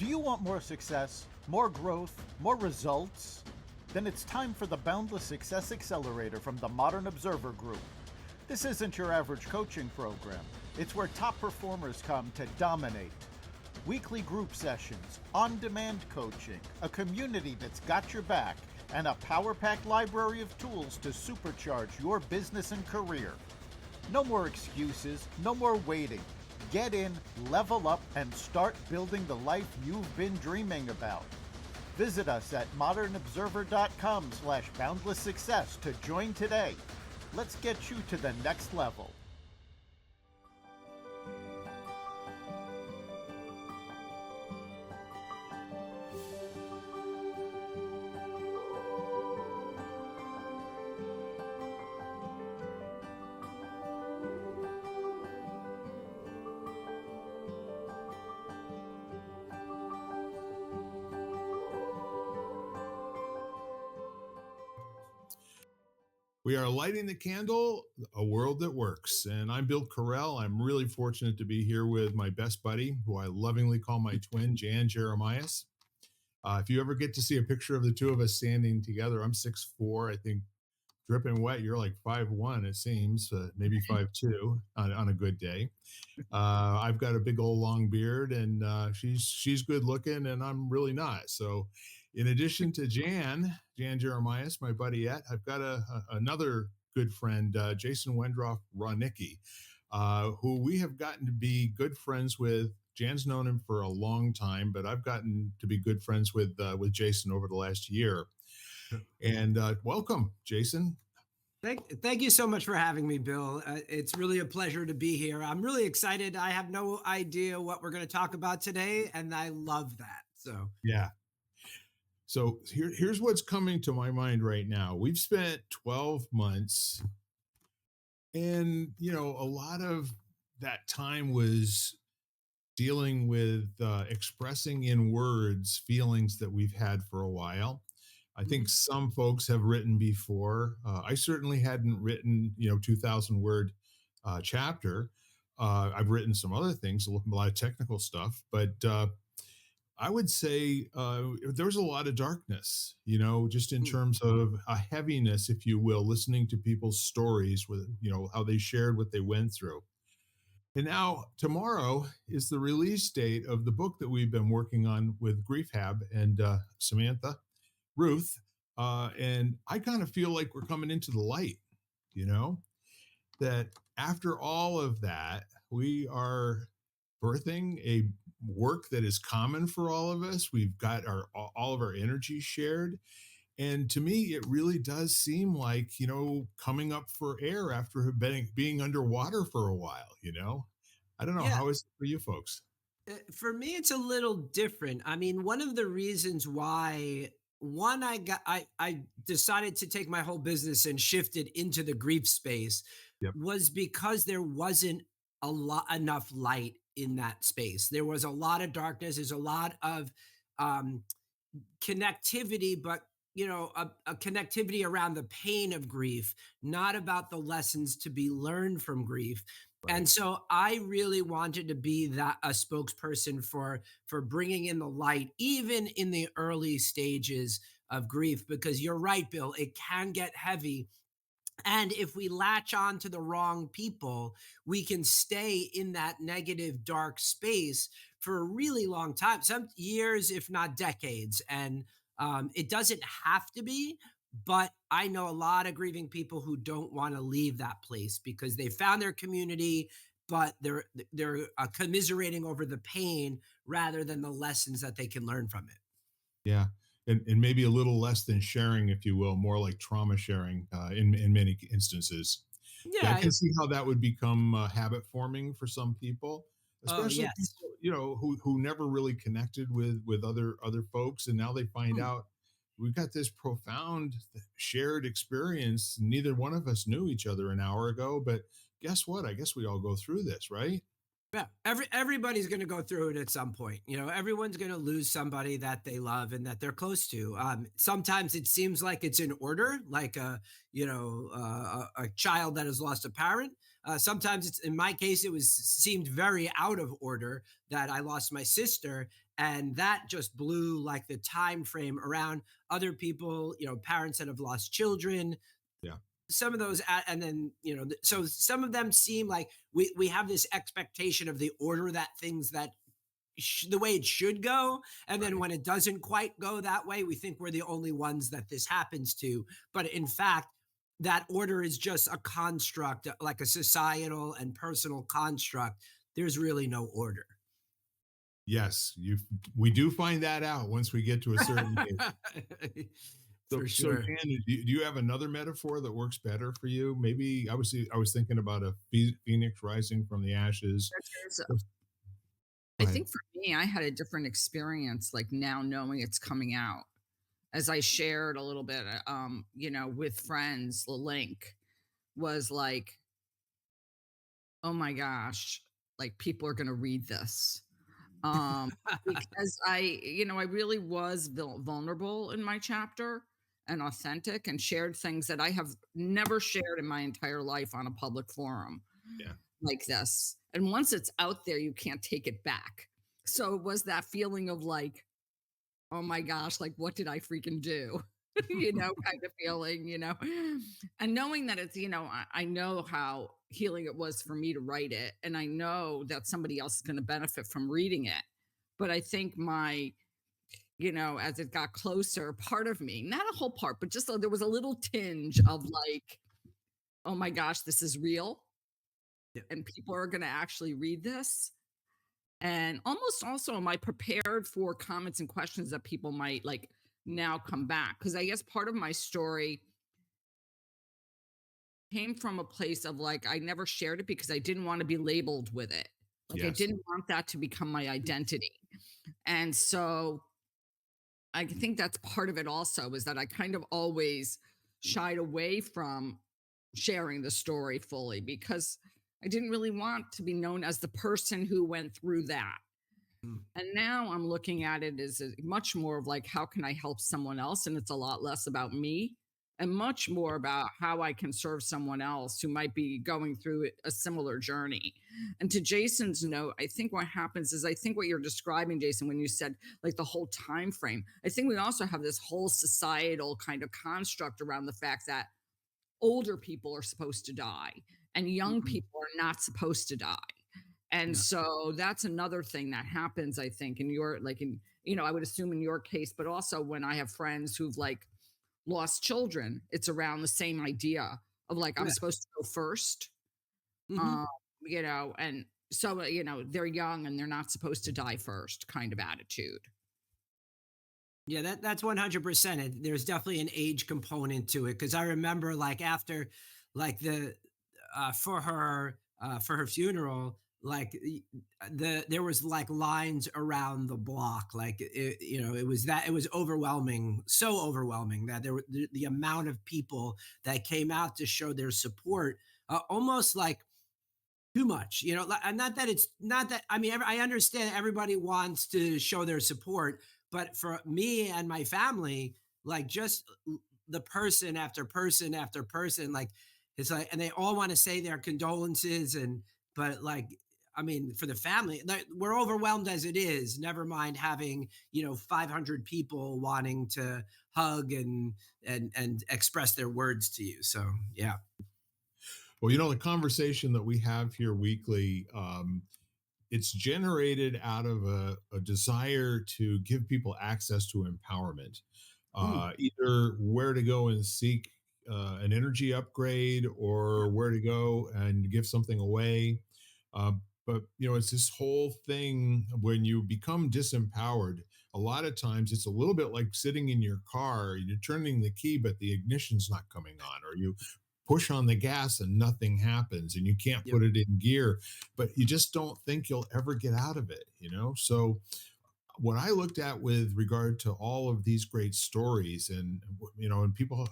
Do you want more success, more growth, more results? Then it's time for the Boundless Success Accelerator from the Modern Observer Group. This isn't your average coaching program. It's where top performers come to dominate. Weekly group sessions, on-demand coaching, a community that's got your back, and a power-packed library of tools to supercharge your business and career. No more excuses, no more waiting. Get in, level up, and start building the life you've been dreaming about. Visit us at modernobserver.com/boundlesssuccess to join today. Let's get you to the next level. We are lighting the candle, a world that works. And I'm Bill Correll. I'm really fortunate to be here with my best buddy, who I lovingly call my twin, Jeremias. If you ever get to see a picture of the two of us standing together, I'm 6'4". I think dripping wet, you're like 5'1", it seems, maybe 5'2" on a good day. I've got a big old long beard, and she's good looking, and I'm really not. So in addition to Jan Jeremias, my buddyette, I've got another good friend, Jason Wendroff-Rawnicki, who we have gotten to be good friends with. Jan's known him for a long time, but I've gotten to be good friends with Jason over the last year. And welcome, Jason. Thank you so much for having me, Bill. It's really a pleasure to be here. I'm really excited. I have no idea what we're going to talk about today, and I love that. So yeah. So here's what's coming to my mind right now. We've spent 12 months, and a lot of that time was dealing with expressing in words feelings that we've had for a while. I think some folks have written before. I certainly hadn't written, 2,000 word chapter. I've written some other things, a lot of technical stuff, but I would say there was a lot of darkness, just in terms of a heaviness, if you will, listening to people's stories with, how they shared what they went through. And now tomorrow is the release date of the book that we've been working on with Grief Hab and Samantha Ruth, and I kind of feel like we're coming into the light, that after all of that, we are birthing a work that is common for all of us. We've got all of our energy shared. And to me, it really does seem like, coming up for air after being underwater for a while, I don't know. yeah, How is it for you folks? for me, it's a little different. I mean, one of the reasons why I decided to take my whole business and shift it into the grief space Yep. was because there wasn't enough light in that space. There was a lot of darkness. There's a lot of um, connectivity, but a connectivity around the pain of grief, not about the lessons to be learned from grief. Right. And so I really wanted to be that a spokesperson for bringing in the light, even in the early stages of grief, because you're right, Bill, it can get heavy. And if we latch on to the wrong people, we can stay in that negative, dark space for a really long time, some years, if not decades. And it doesn't have to be, but I know a lot of grieving people who don't want to leave that place because they found their community, but they're commiserating over the pain rather than the lessons that they can learn from it. Yeah. And maybe a little less than sharing, if you will, more like trauma sharing in many instances. Yeah, I Yeah. can see how that would become habit forming for some people, Oh, especially yes. people, who never really connected with other folks, and now they find Hmm. out we've got this profound shared experience. Neither one of us knew each other an hour ago, but guess what? I guess we all go through this, right? Yeah, everybody's going to go through it at some point. Everyone's going to lose somebody that they love and that they're close to. Sometimes it seems like it's in order, like a child that has lost a parent. Sometimes it's in my case, it was seemed very out of order that I lost my sister, and that just blew like the time frame around other people, parents that have lost children. Yeah. Some of those, and then so some of them seem like we have this expectation of the order that things that the way it should go. And then Right. when it doesn't quite go that way, we think we're the only ones that this happens to. But in fact, that order is just a construct, like a societal and personal construct. There's really no order. Yes, we do find that out once we get to a certain age. For So sure. Dan, do you have another metaphor that works better for you? Maybe I was thinking about a phoenix rising from the ashes. There's Go I ahead. think for me, I had a different experience, like, now knowing it's coming out. As I shared a little bit, with friends, the link was like, "Oh my gosh, like, people are gonna read this." Because I really was vulnerable in my chapter and authentic and shared things that I have never shared in my entire life on a public forum Yeah. like this. And once it's out there, you can't take it back. So it was that feeling of like, oh my gosh, like what did I freaking do? Kind of feeling. And knowing that I know how healing it was for me to write it. And I know that somebody else is going to benefit from reading it. But I think as it got closer, part of me, not a whole part, but just there was a little tinge of like, oh my gosh, this is real Yeah. and people are going to actually read this. And almost also, am I prepared for comments and questions that people might like now come back? Because I guess part of my story came from a place of like, I never shared it because I didn't want to be labeled with it. Like, I Yes. didn't want that to become my identity. And so I think that's part of it also is that I kind of always shied away from sharing the story fully because I didn't really want to be known as the person who went through that. Mm. And now I'm looking at it as much more of like, how can I help someone else? And it's a lot less about me and much more about how I can serve someone else who might be going through a similar journey. And to Jason's note, I think what happens is I think what you're describing, Jason, when you said like the whole time frame, I think we also have this whole societal kind of construct around the fact that older people are supposed to die and young Mhm. people are not supposed to die. And Yeah. so that's another thing that happens, I think, in your like in, I would assume in your case, but also when I have friends who've like lost children, it's around the same idea of like, I'm Yeah. supposed to go first. Mhm. Um, and so, they're young and they're not supposed to die first kind of attitude. Yeah, that's 100%. There's definitely an age component to it because I remember like after like the for her funeral, like there was like lines around the block, like it was overwhelming, so overwhelming that there were the amount of people that came out to show their support, almost like too much, and not that it's not that I mean, I understand everybody wants to show their support, but for me and my family, like just the person after person after person, like it's like, and they all want to say their condolences, but like, I mean, for the family, like, we're overwhelmed as it is. Never mind having 500 people wanting to hug and express their words to you. So yeah. Well, the conversation that we have here weekly, it's generated out of a desire to give people access to empowerment, Mm, either where to go and seek an energy upgrade or where to go and give something away. But it's this whole thing when you become disempowered. A lot of times it's a little bit like sitting in your car, you're turning the key, but the ignition's not coming on, or you push on the gas and nothing happens and you can't yep. put it in gear, but you just don't think you'll ever get out of it. So what I looked at with regard to all of these great stories, and people,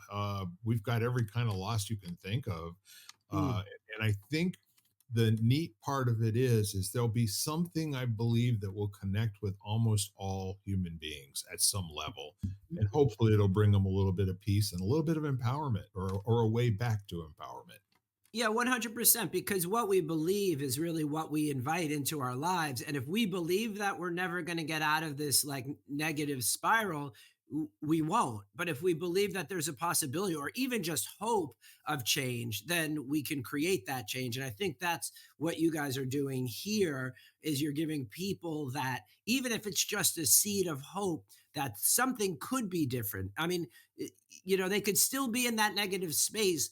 we've got every kind of loss you can think of, Mm, uh, and I think the neat part of it is there'll be something, I believe, that will connect with almost all human beings at some level, and mhm. hopefully it'll bring them a little bit of peace and a little bit of empowerment, or a way back to empowerment. Yeah, 100%. Because what we believe is really what we invite into our lives. And if we believe that we're never going to get out of this like negative spiral, we won't. But if we believe that there's a possibility or even just hope of change, then we can create that change. And I think that's what you guys are doing here is you're giving people that even if it's just a seed of hope that something could be different. I mean, they could still be in that negative space,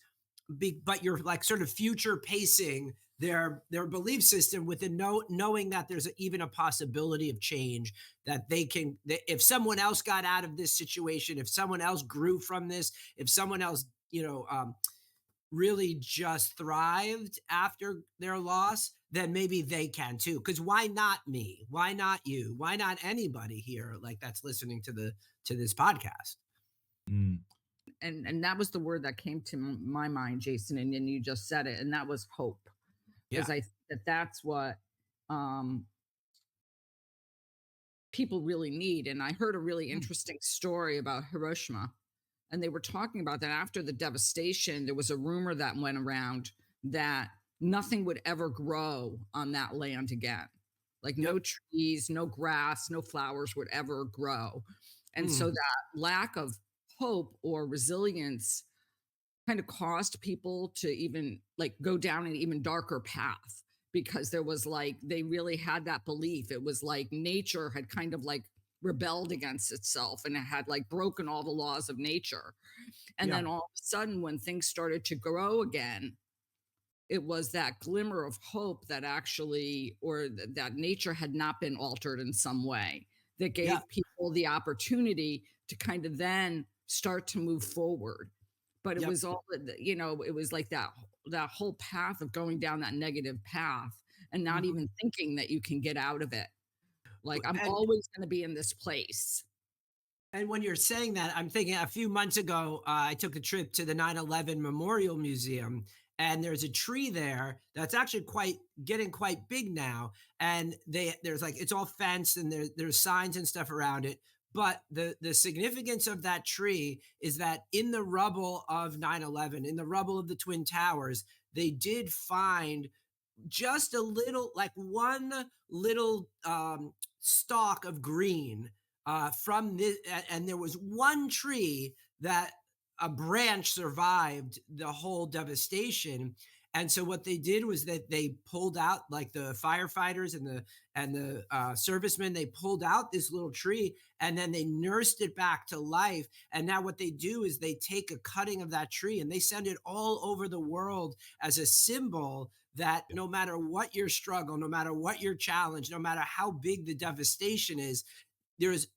but you're like sort of future pacing their belief system within knowing that there's even a possibility of change that if someone else got out of this situation, if someone else grew from this, if someone else really just thrived after their loss, then maybe they can too. Because why not me? Why not you? Why not anybody here like that's listening to this podcast? Mm, And that was the word that came to my mind, Jason, and then you just said it, and that was hope, Yeah. because I think that that's what um, people really need. And I heard a really Mm. interesting story about Hiroshima, and they were talking about that after the devastation, there was a rumor that went around that nothing would ever grow on that land again. Like Yep. no trees, no grass, no flowers would ever grow. And so Mm. that lack of hope or resilience kind of caused people to even like go down an even darker path, because there was like they really had that belief. It was like nature had kind of like rebelled against itself, and it had like broken all the laws of nature. And Yeah. then all of a sudden when things started to grow again, it was that glimmer of hope that actually, or that nature had not been altered in some way, that Yeah. gave people the opportunity to kind of then start to move forward. But it Yep. was all, it was like that whole path of going down that negative path and not Mhm. even thinking that you can get out of it. Like I'm And always going to be in this place. And when you're saying that, I'm thinking a few months ago, I took a trip to the 9/11 Memorial Museum, and there's a tree there that's actually quite getting quite big now. And there's like it's all fenced and there's signs and stuff around it. But the significance of that tree is that in the rubble of 9/11, in the rubble of the Twin Towers, they did find just a little, like one little stalk of green from this, and there was one tree that a branch survived the whole devastation. And so what they did was that they pulled out, like the firefighters and the servicemen, they pulled out this little tree and then they nursed it back to life. And now what they do is they take a cutting of that tree and they send it all over the world as a symbol that yeah. no matter what your struggle, no matter what your challenge, no matter how big the devastation is, there's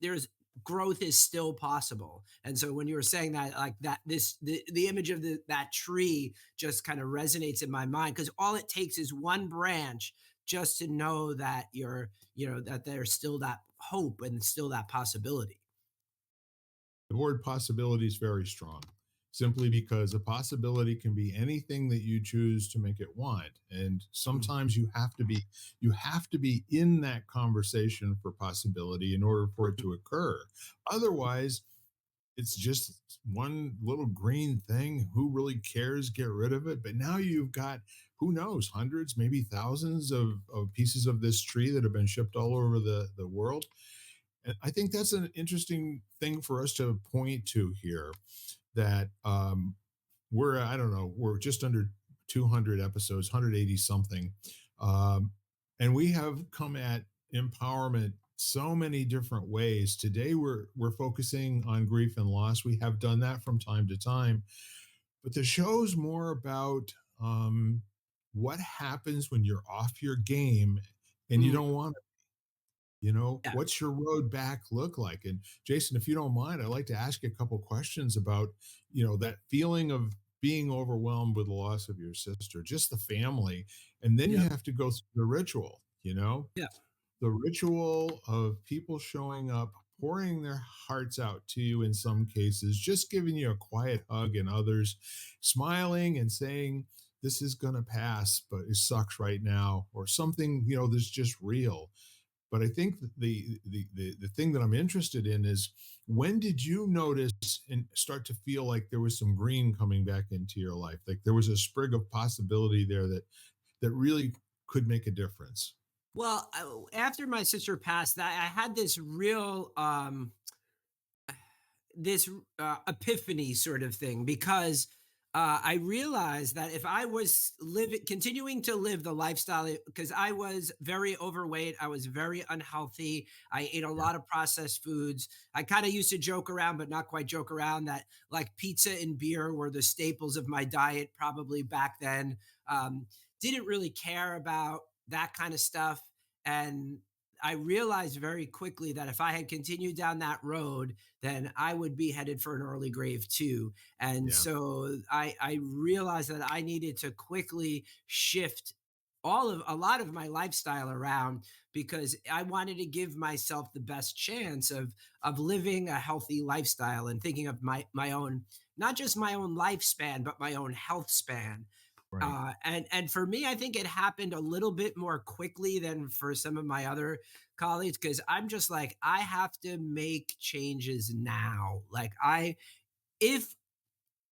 growth is still possible. And so when you were saying that, like that, the image of that tree just kind of resonates in my mind because all it takes is one branch just to know that that there's still that hope and still that possibility. The word possibility is very strong, simply because a possibility can be anything that you choose to make it want. And Mm. sometimes you have to be in that conversation for possibility in order for it to occur. Otherwise, it's just one little green thing. Who really cares? Get rid of it. But now you've got, who knows, hundreds, maybe thousands of pieces of this tree that have been shipped all over the world. And I think that's an interesting thing for us to point to here, that I don't know, we're just under 200 episodes, 180 something. Um, and we have come at empowerment so many different ways. Today we're focusing on grief and loss. We have done that from time to time, but the show's more about what happens when you're off your game and you Mm. don't want, Yeah. what's your road back look like? And Jason, if you don't mind, I'd like to ask you a couple questions about, that feeling of being overwhelmed with the loss of your sister, just the family. And then you Yep. have to go through the ritual, Yeah. the ritual of people showing up, pouring their hearts out to you in some cases, just giving you a quiet hug, and others smiling and saying, this is going to pass, but it sucks right now, or something, that's just real. But I think that the thing that I'm interested in is, when did you notice and start to feel like there was some green coming back into your life? Like there was a sprig of possibility there that really could make a difference. Well, after my sister passed, I had this real this epiphany sort of thing because I realized that if I was living, continuing to live the lifestyle, because I was very overweight, I was very unhealthy, I ate a Yeah. lot of processed foods. I kind of used to joke around, but not quite joke around, that like pizza and beer were the staples of my diet probably back then. Um, didn't really care about that kind of stuff. And I realized very quickly that if I had continued down that road, then I would be headed for an early grave too. And Yeah. so I realized that I needed to quickly shift a lot of my lifestyle around because I wanted to give myself the best chance of living a healthy lifestyle and thinking of my own, not just my own lifespan, but my own health span. Right. And for me, I think it happened a little bit more quickly than for some of my other colleagues because I'm just like, I have to make changes now. Like if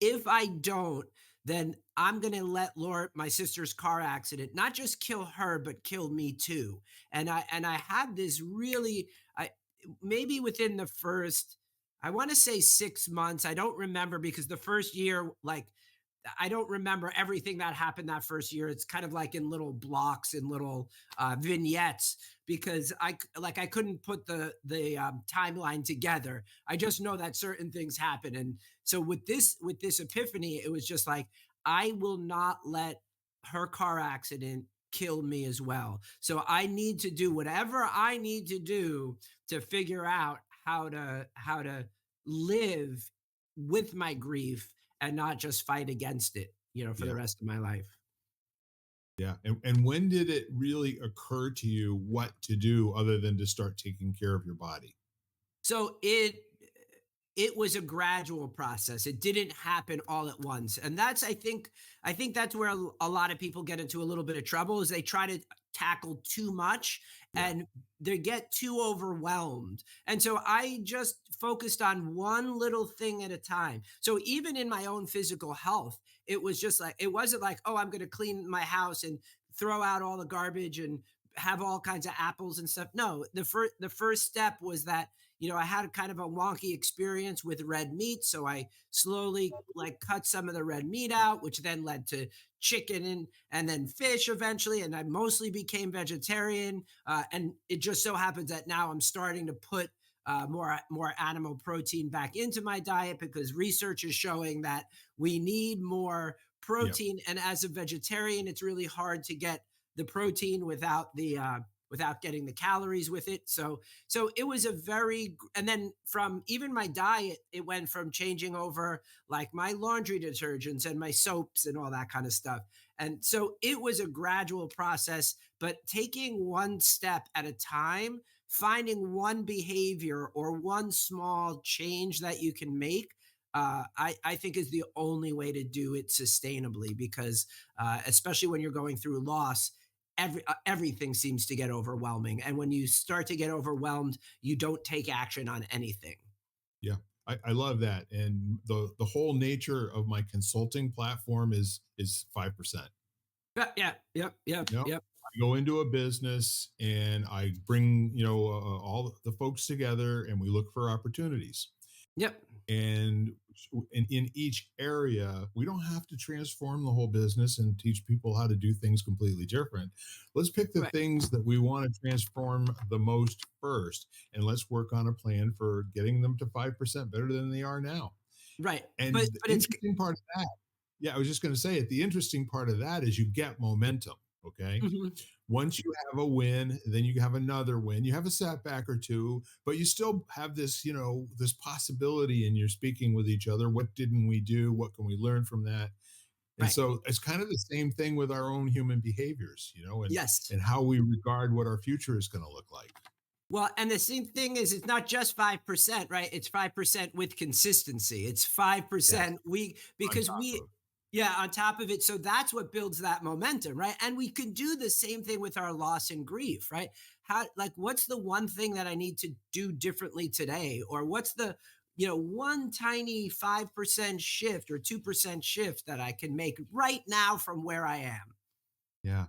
if I don't, then I'm gonna let Laura, my sister's car accident, not just kill her, but kill me too. And I had this really, I maybe within the first, I want to say 6 months. I don't remember because the first year, like I don't remember everything that happened that first year. It's kind of like in little blocks and little vignettes because I couldn't put the timeline together. I just know that certain things happen, and so with this epiphany, it was just like I will not let her car accident kill me as well. So I need to do whatever I need to do to figure out how to live with my grief and not just fight against it, for the Yeah. rest of my life. Yeah. And when did it really occur to you what to do other than to start taking care of your body? So it was a gradual process. It didn't happen all at once. And I think that's where a lot of people get into a little bit of trouble is they try to tackle too much Yeah. and they get too overwhelmed. And so I just focused on one little thing at a time. So even in my own physical health, it was just like it wasn't like, "Oh, I'm going to clean my house and throw out all the garbage and have all kinds of apples and stuff." No, the first step was that I had kind of a wonky experience with red meat. So I slowly like cut some of the red meat out, which then led to chicken and then fish eventually. And I mostly became vegetarian. And it just so happens that now I'm starting to put more animal protein back into my diet because research is showing that we need more Yeah. protein. And as a vegetarian, it's really hard to get the protein without getting the calories with it. So it was and then from even my diet, it went from changing over like my laundry detergents and my soaps and all that kind of stuff. And so it was a gradual process, but taking one step at a time, finding one behavior or one small change that you can make. I think is the only way to do it sustainably because especially when you're going through loss, everything seems to get overwhelming. And when you start to get overwhelmed, you don't take action on anything. Yeah. I love that. And the whole nature of my consulting platform is 5%. Yeah, yeah, yep, yep, You know, yep, I go into a business and I bring, all the folks together and we look for opportunities. yep. And in each area, we don't have to transform the whole business and teach people how to do things completely different. Let's pick the Right, things that we want to transform the most first, and let's work on a plan for getting them to 5% better than they are now. right. But And the but it's interesting part of that, yeah, I was just going to say it. The interesting part of that is you get momentum. Okay. mhm, Once you have a win, then you have another win. You have a setback or two, but you still have this, this possibility, and you're speaking with each other. What didn't we do? What can we learn from that? And right. so it's kind of the same thing with our own human behaviors, Yes. and how we regard what our future is going to look like. Well, and the same thing is it's not just 5%, right? It's 5% with consistency. It's Yes. 5% On because top we of. Yeah, on top of it. So that's what builds that momentum, right? And we can do the same thing with our loss and grief, right? How, like, what's the one thing that I need to do differently today? Or what's the, one tiny 5% shift or 2% shift that I can make right now from where I am? Yeah.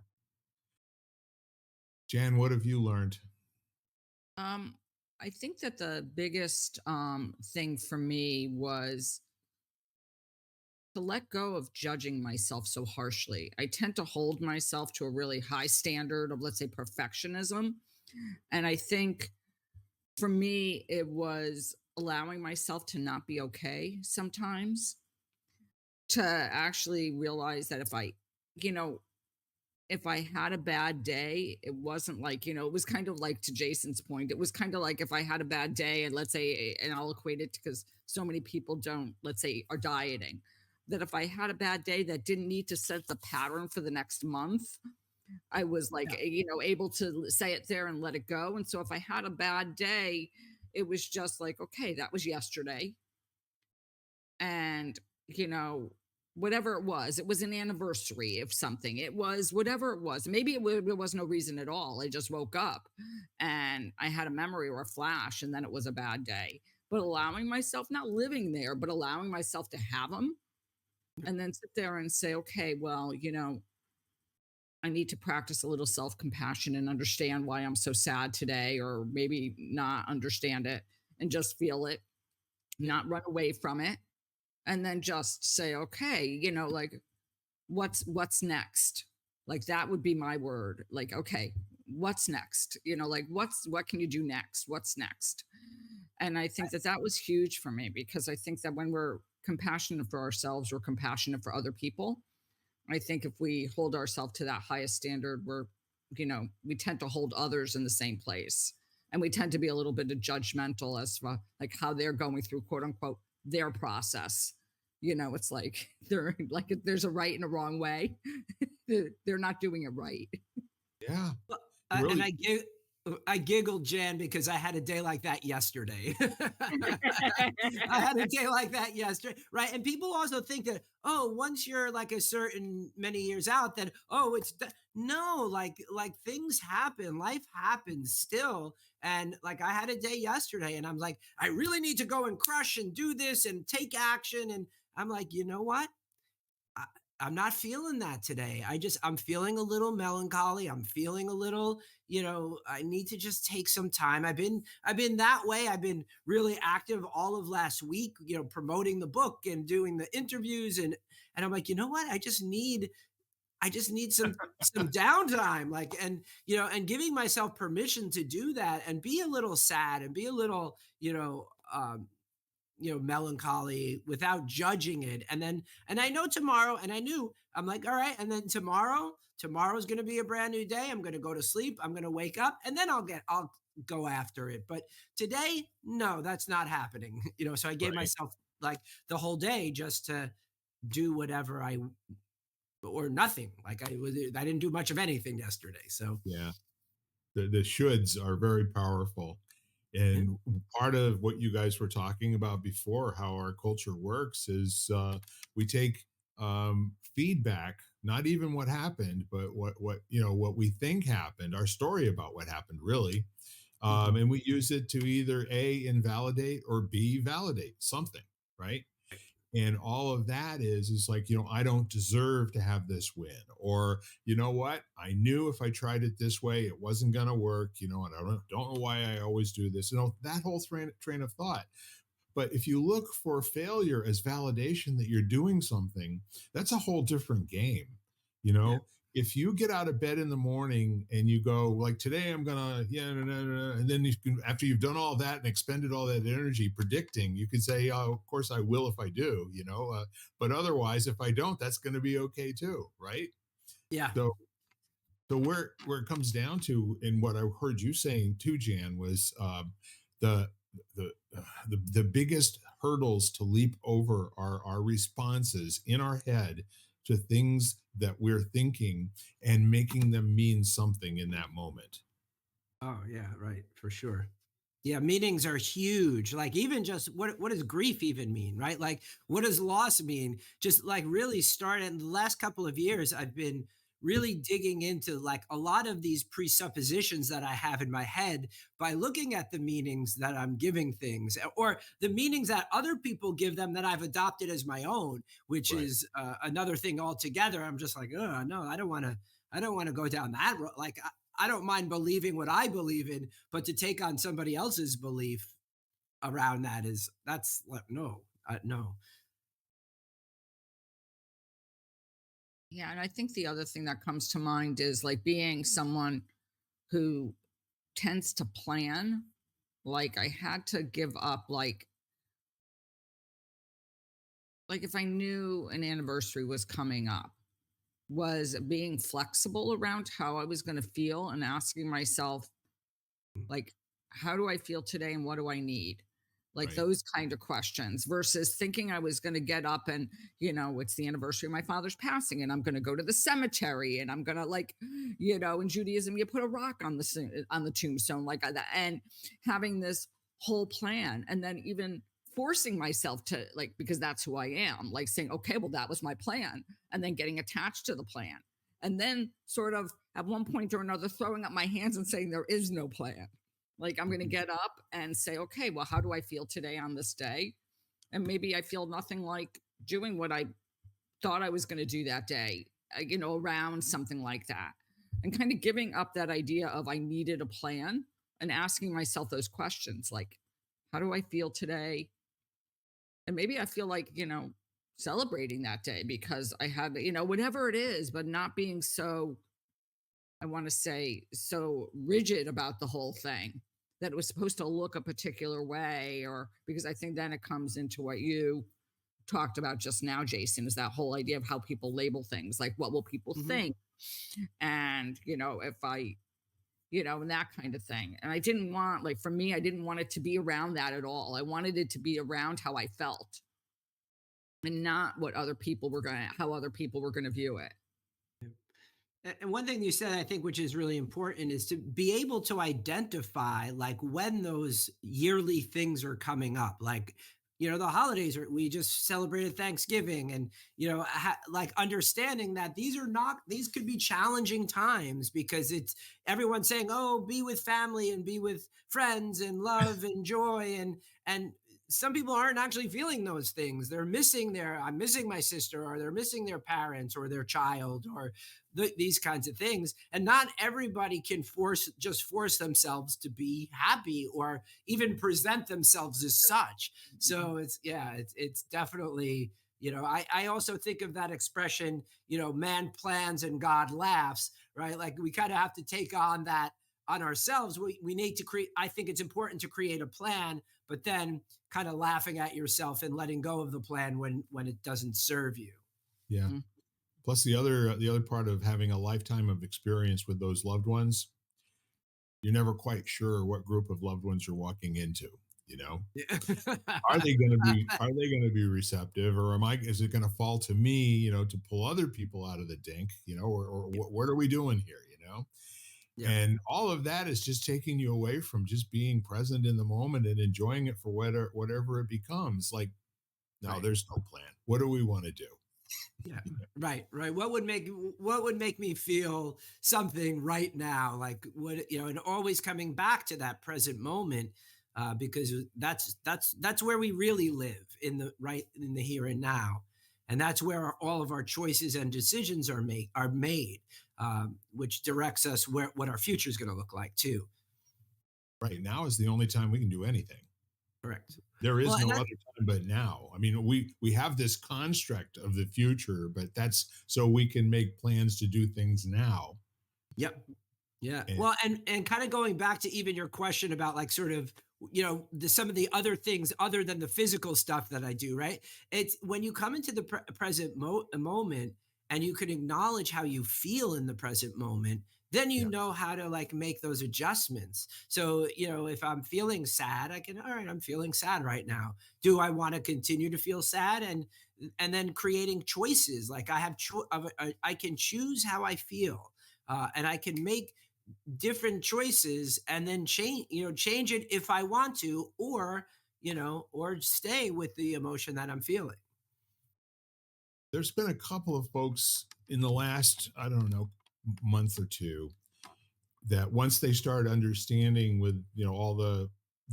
Jan, what have you learned? Um, I think that the biggest thing for me was to let go of judging myself so harshly. I tend to hold myself to a really high standard of, let's say, perfectionism. And I think for me, it was allowing myself to not be okay sometimes, to actually realize that you know, if I had a bad day, it wasn't like, it was kind of like, to Jason's point, it was kind of like if I had a bad day, and let's say, and I'll equate it because so many people don't, let's say, are dieting, that if I had a bad day that didn't need to set the pattern for the next month, I was like, Yeah. able to say it there and let it go. And so if I had a bad day, it was just like, okay, that was yesterday. And, you know, whatever it was an anniversary of something. It was whatever it was. Maybe it was no reason at all. I just woke up and I had a memory or a flash, and then it was a bad day. But allowing myself, not living there, but allowing myself to have them, and then sit there and say, okay, well, I need to practice a little self compassion and understand why I'm so sad today, or maybe not understand it and just feel it, Yeah. not run away from it, and then just say, okay, like, what's next? Like, that would be my word. Like, okay, what's next? Like, what can you do next? What's next? And I think that that was huge for me, because I think that when we're compassionate for ourselves, we're compassionate for other people. I think if we hold ourselves to that highest standard, we tend to hold others in the same place. And we tend to be a little bit of judgmental as to, like, how they're going through, quote unquote, their process. It's like they're like, there's a right and a wrong way. They're not doing it right. Yeah. Well, and Really? I giggled, Jan, because I had a day like that yesterday. I had a day like that yesterday, right? And people also think that, oh, once you're like a certain many years out, that, oh, no, like things happen, life happens still. And like I had a day yesterday, and I'm like, I really need to go and crush and do this and take action. And I'm like, you know what? I, I'm not feeling that today. I'm feeling a little melancholy. I'm feeling a little, I need to just take some time. I've been that way. I've been really active all of last week, promoting the book and doing the interviews, and I'm like, you know what? I just need some downtime, like, and giving myself permission to do that and be a little sad and be a little, melancholy without judging it. And I know tomorrow, and I knew, I'm like, all right. And then tomorrow's going to be a brand new day. I'm going to go to sleep. I'm going to wake up, and then I'll go after it. But today, no, that's not happening. So I gave Right. myself like the whole day just to do whatever or nothing. Like I didn't do much of anything yesterday. So Yeah. The shoulds are very powerful. yeah. And part of what you guys were talking about before, how our culture works, is we take feedback, not even what happened, but what we think happened, our story about what happened, really, Mhm. and we use it to either A, invalidate, or B, validate something, right? And all of that is like, I don't deserve to have this win, or you know what, I knew if I tried it this way it wasn't going to work, and I don't know why I always do this, that whole train of thought. But if you look for failure as validation that you're doing something, that's a whole different game. You Yeah. know, if you get out of bed in the morning and you go like, today I'm gonna, yeah, no, no, no, and then after you've done all that and expended all that energy predicting, you can say, oh, of course I will if I do, but otherwise, if I don't, that's going to be okay too, right? Yeah. So where it comes down to, and what I heard you saying too, Jan, was the the biggest hurdles to leap over are our responses in our head to things that we're thinking, and making them mean something in that moment. Oh yeah, right, for sure. Yeah, meanings are huge. Like even just what does grief even mean, right? Like what does loss mean? Just like really start in the last couple of years, I've been really digging into like a lot of these presuppositions that I have in my head by looking at the meanings that I'm giving things or the meanings that other people give them that I've adopted as my own, which Right. is another thing altogether. I'm just like, oh no, I don't want to go down that road. Like I don't mind believing what I believe in, but to take on somebody else's belief around that is that's like no, no. Yeah, and I think the other thing that comes to mind is like being someone who tends to plan. Like I had to give up like if I knew an anniversary was coming up, was being flexible around how I was going to feel and asking myself like how do I feel today and what do I need, like Right. those kind of questions versus thinking I was going to get up and it's the anniversary of my father's passing and I'm going to go to the cemetery and I'm going to like in Judaism you put a rock on on the tombstone like that, and having this whole plan and then even forcing myself to like because that's who I am, like saying okay well that was my plan and then getting attached to the plan and then sort of at one point or another throwing up my hands and saying there is no plan. Like I'm going to Mhm. get up and say, okay, well, how do I feel today on this day? And maybe I feel nothing like doing what I thought I was going to do that day, around something like that. And kind of giving up that idea of I needed a plan and asking myself those questions like, how do I feel today? And maybe I feel like, celebrating that day because I had, whatever it is, but not being so I want to say, so rigid about the whole thing that it was supposed to look a particular way, or because I think then it comes into what you talked about just now, Jason, is that whole idea of how people label things like what will people Mhm. think? And, if I, and that kind of thing. And I didn't want, like, for me, I didn't want it to be around that at all. I wanted it to be around how I felt and not what other people were going to, how other people were going to view it. And one thing you said, I think, which is really important, is to be able to identify like when those yearly things are coming up. Like, the holidays are, we just celebrated Thanksgiving and, like understanding that these are not, these could be challenging times because it's everyone's saying, oh, be with family and be with friends and love and joy. And some people aren't actually feeling those things. They're missing I'm missing my sister, or they're missing their parents or their child, or these kinds of things, and not everybody can force themselves to be happy or even present themselves as such. So it's yeah, it's definitely, I also think of that expression, man plans and God laughs, right? Like we kind of have to take on that on ourselves. We need to create, I think it's important to create a plan, but then kind of laughing at yourself and letting go of the plan when it doesn't serve you. Yeah. Mm. Plus the other part of having a lifetime of experience with those loved ones, you're never quite sure what group of loved ones you're walking into, you know? Yeah. Are they going to be receptive, or is it going to fall to me, to pull other people out of the dink, or what are we doing here, Yeah. And all of that is just taking you away from just being present in the moment and enjoying it for whatever it becomes. Like, no, Right. there's no plan. What do we want to do? Yeah. Right. Right. What would make me feel something right now? Like what, and always coming back to that present moment, because that's where we really live in the here and now, and that's where all of our choices and decisions are made, which directs us where what our future is going to look like too. Right now is the only time we can do anything. Correct. There Well, is and no that other time but now. I mean, we have this construct of the future, but that's so we can make plans to do things now. Yep. Yeah. And Well, and kind of going back to even your question about like sort of some of the other things other than the physical stuff that I do, right? It's when you come into the present moment and you can acknowledge how you feel in the present moment, then you yeah, know how to like make those adjustments. So, if I'm feeling sad, I can, all right, I'm feeling sad right now. Do I want to continue to feel sad? And then creating choices like I can choose how I feel, and I can make different choices and then change it if I want to, or stay with the emotion that I'm feeling. There's been a couple of folks in the last, I don't know, month or two, that once they start understanding with, all the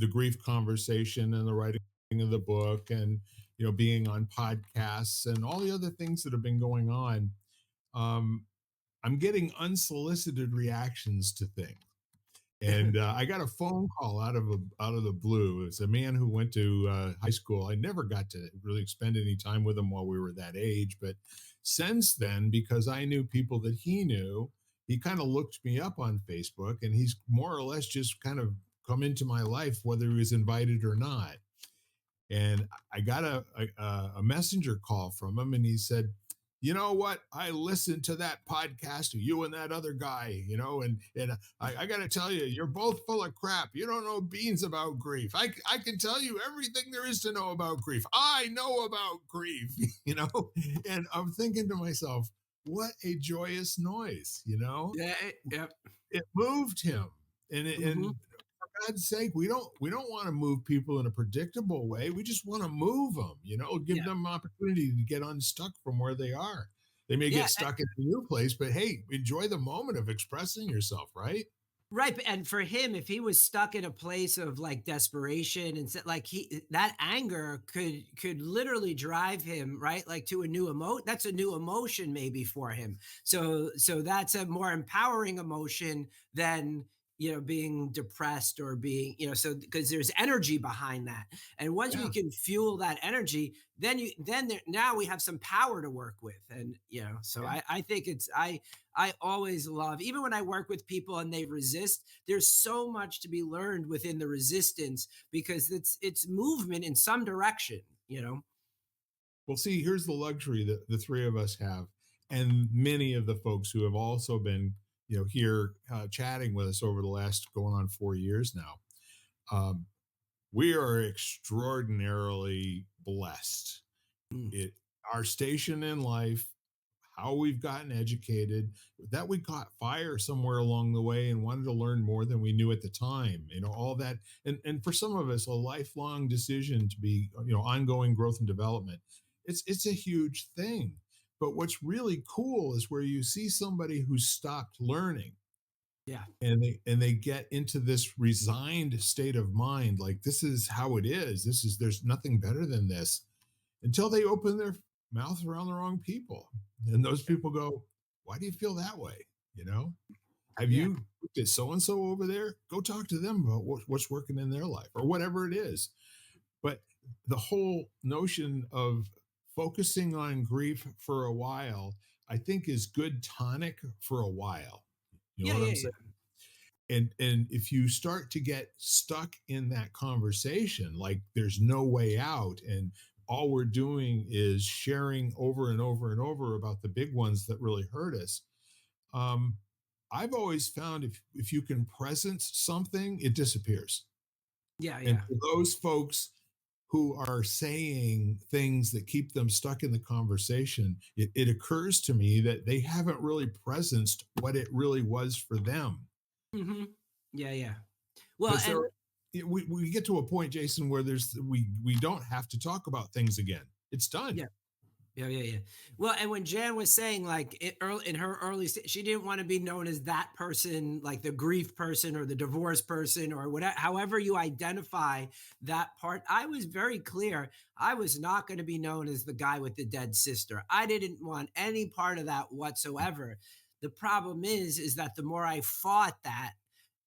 grief conversation and the writing of the book, and being on podcasts and all the other things that have been going on, um, I'm getting unsolicited reactions to things. And I got a phone call out of the blue. It's a man who went to high school. I never got to really spend any time with him while we were that age, but since then, because I knew people that he knew, he kind of looked me up on Facebook, and he's more or less just kind of come into my life, whether he was invited or not. And I got a messenger call from him, and he said, "You know what? I listened to that podcast of you and that other guy, and I got to tell you, you're both full of crap. You don't know beans about grief. I can tell you everything there is to know about grief. I know about grief, you know." And I'm thinking to myself, what a joyous noise, Yeah, yeah. it moved him. And Mhm. for God's sake, we don't want to move people in a predictable way. We just want to move them, give Yeah, them opportunity to get unstuck from where they are. They may yeah. get stuck in a new place, but hey, enjoy the moment of expressing yourself, right? Right, and for him, if he was stuck in a place of like desperation and like that anger could literally drive him right like to a new that's a new emotion maybe for him. So that's a more empowering emotion than being depressed or being so because there's energy behind that. And once we Yeah, can fuel that energy, now we have some power to work with. And so yeah. I think I always love, even when I work with people and they resist, there's so much to be learned within the resistance because it's movement in some direction. Well, see, here's the luxury that the three of us have, and many of the folks who have also been, here chatting with us over the last going on 4 years now. Um, we are extraordinarily blessed. Mm. It Our station in life, how we've gotten educated, that we caught fire somewhere along the way and wanted to learn more than we knew at the time, all that. And for some of us, a lifelong decision to be, ongoing growth and development. It's a huge thing. But what's really cool is where you see somebody who stopped learning, Yeah. and they get into this resigned state of mind, like this is how it is, there's nothing better than this, until they open their mouth around the wrong people. And those people go, "Why do you feel that way? Have Yeah. you looked at so and so over there? Go talk to them about what's working in their life," or whatever it is. But the whole notion of focusing on grief for a while, I think, is good tonic for a while. You know Yeah. what Yeah. I'm Yeah. saying? And if you start to get stuck in that conversation, like there's no way out, and all we're doing is sharing over and over and over about the big ones that really hurt us, um, I've always found if you can presence something, it disappears. Yeah. And Yeah. for those folks who are saying things that keep them stuck in the conversation, it occurs to me that they haven't really presenced what it really was for them. Hmm. Yeah. Yeah. Well, Because and we get to a point, Jason, where we don't have to talk about things again. It's done. yeah. Yeah, yeah, yeah. Well, and when Jan was saying like in her early stage, she didn't want to be known as that person, like the grief person or the divorce person or whatever, however you identify that part. I was very clear. I was not going to be known as the guy with the dead sister. I didn't want any part of that whatsoever. The problem is that the more I fought that,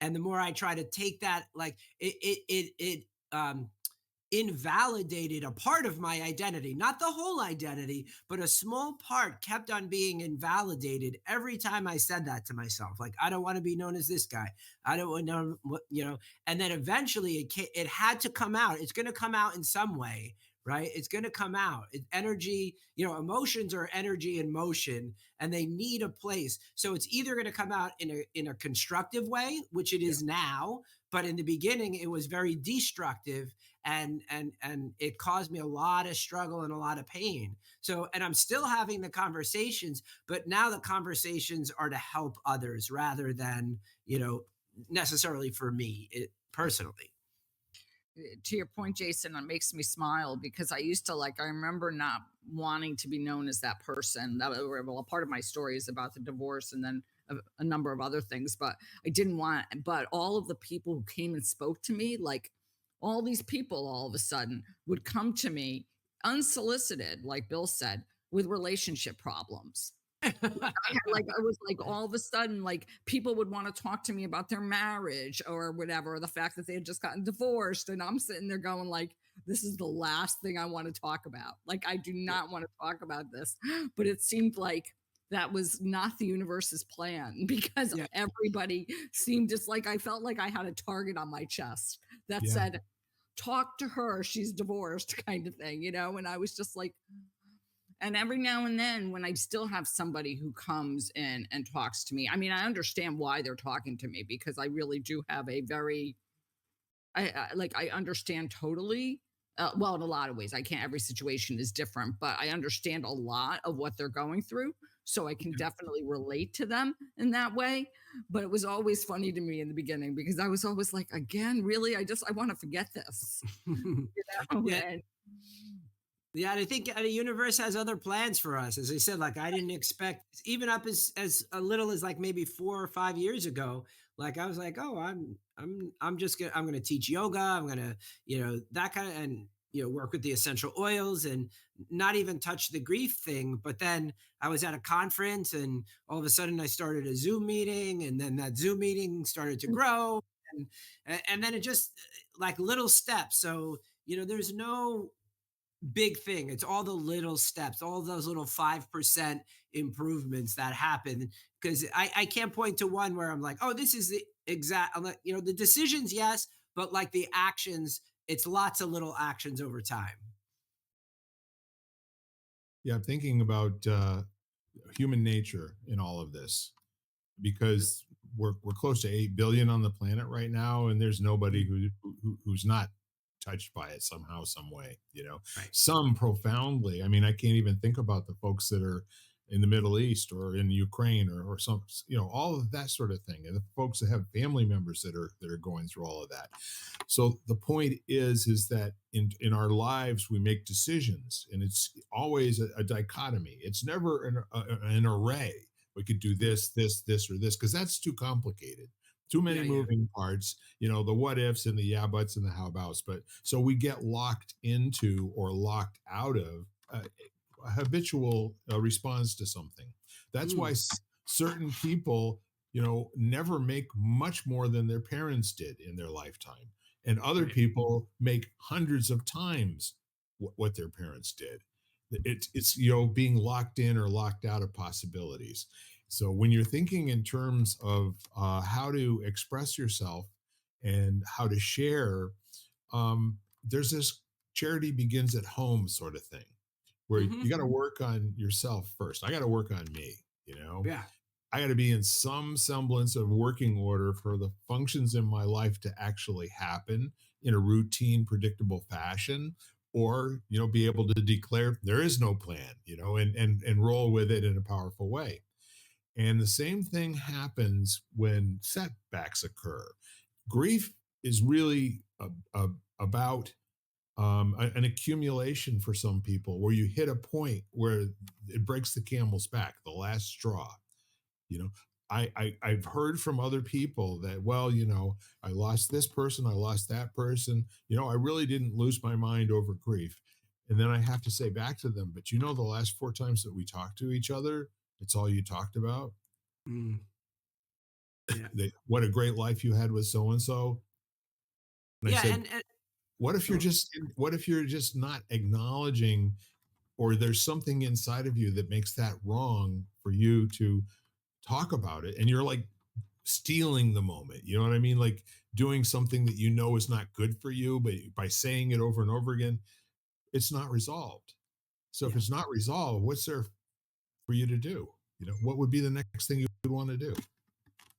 and the more I try to take that, like it invalidated a part of my identity, not the whole identity, but a small part kept on being invalidated every time I said that to myself. Like, I don't want to be known as this guy. I don't want to know what. And then eventually it had to come out. It's going to come out in some way, right? It's going to come out. Energy, emotions are energy in motion and they need a place. So it's either going to come out in a constructive way, which it Yeah. is now, but in the beginning it was very destructive, and it caused me a lot of struggle and a lot of pain. So, and I'm still having the conversations, but now the conversations are to help others rather than, necessarily for me personally. To your point, Jason, it makes me smile because I used to I remember not wanting to be known as that person. Well, a part of my story is about the divorce and then a number of other things, but I didn't want, but all of the people who came and spoke to me, like all these people all of a sudden would come to me unsolicited, like Bill said, with relationship problems. I was like, all of a sudden, like people would want to talk to me about their marriage or whatever, the fact that they had just gotten divorced. And I'm sitting there going, like, this is the last thing I want to talk about. Like, I do not want to talk about this. But it seemed like that was not the universe's plan because Yeah. everybody seemed just like I felt like I had a target on my chest that Yeah. said, talk to her, she's divorced, kind of thing, And I was just like, and every now and then, when I still have somebody who comes in and talks to me, I mean, I understand why they're talking to me because I really do have a very, I understand totally. Well, in a lot of ways, I can't, every situation is different, but I understand a lot of what they're going through. So I can definitely relate to them in that way. But it was always funny to me in the beginning because I was always like, again, really, I want to forget this. Yeah. And Yeah, and I think the universe has other plans for us. As I said, like I didn't expect, even up as a little as like maybe 4 or 5 years ago. Like I was like, oh, I'm just gonna I'm gonna teach yoga. I'm gonna that kind of, and work with the essential oils and not even touch the grief thing. But then I was at a conference, and all of a sudden I started a Zoom meeting, and then that Zoom meeting started to grow, and and then it just like little steps. So there's no big thing. It's all the little steps, all those little 5% improvements that happen. Because I can't point to one where I'm like, oh, this is the exact, I'm like, the decisions, yes, but like the actions, it's lots of little actions over time. Yeah, I'm thinking about human nature in all of this because we're close to 8 billion on the planet right now, and there's nobody who's not touched by it somehow, some way. Right. Some profoundly. I mean, I can't even think about the folks that are in the Middle East or in Ukraine or some, all of that sort of thing, and the folks that have family members that are going through all of that. So the point is that in our lives we make decisions, and it's always a dichotomy. It's never an array. We could do this, or this, because that's too complicated. Too many Yeah, yeah. moving parts, the what ifs and the yeah buts and the how abouts. But so we get locked into or locked out of a habitual response to something. That's why Mm, certain people, never make much more than their parents did in their lifetime, and other right. people make hundreds of times what their parents did. It's being locked in or locked out of possibilities. So when you're thinking in terms of how to express yourself and how to share, there's this charity begins at home sort of thing where you got to work on yourself first. I got to work on me, Yeah. I got to be in some semblance of working order for the functions in my life to actually happen in a routine, predictable fashion, or be able to declare there is no plan, and roll with it in a powerful way. And the same thing happens when setbacks occur. Grief is really about an accumulation for some people where you hit a point where it breaks the camel's back, the last straw. You know, I've heard from other people that, well, I lost this person, I lost that person. I really didn't lose my mind over grief. And then I have to say back to them, but the last 4 times that we talked to each other, it's all you talked about. Mm, yeah. What a great life you had with so and so. And I Yeah. said, And what oh, if you're just not acknowledging, or there's something inside of you that makes that wrong for you to talk about it, and you're like stealing the moment, you know what I mean, like doing something that is not good for you, but by saying it over and over again, it's not resolved. So if yeah. it's not resolved, what's there for you to do? What would be the next thing you would want to do?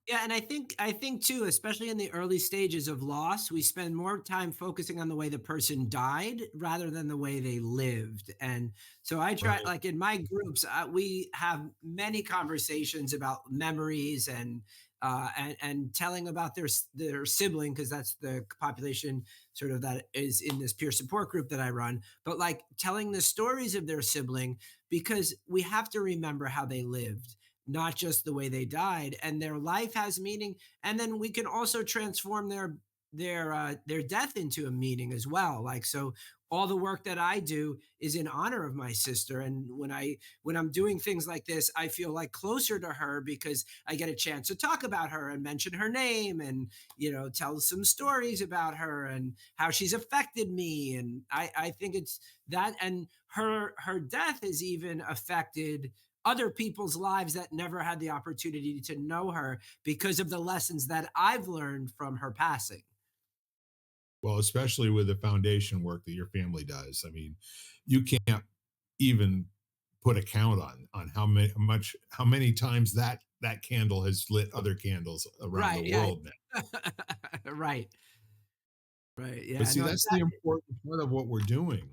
Yeah, and I think too, especially in the early stages of loss, we spend more time focusing on the way the person died rather than the way they lived. And so I try, Right. like in my groups, we have many conversations about memories and telling about their sibling, because that's the population sort of that is in this peer support group that I run. But like telling the stories of their sibling, because we have to remember how they lived, not just the way they died, and their life has meaning. And then we can also transform their death into a meaning as well. Like, so all the work that I do is in honor of my sister, and when I'm doing things like this, I feel like closer to her because I get a chance to talk about her and mention her name, and tell some stories about her and how she's affected me. And I think it's that, and her death has even affected other people's lives that never had the opportunity to know her because of the lessons that I've learned from her passing. Well, especially with the foundation work that your family does. I mean, you can't even put a count on how many times that candle has lit other candles around the Right. Yeah. world now. Right. Right. But Yeah. see, No, that's the exactly. important part of what we're doing.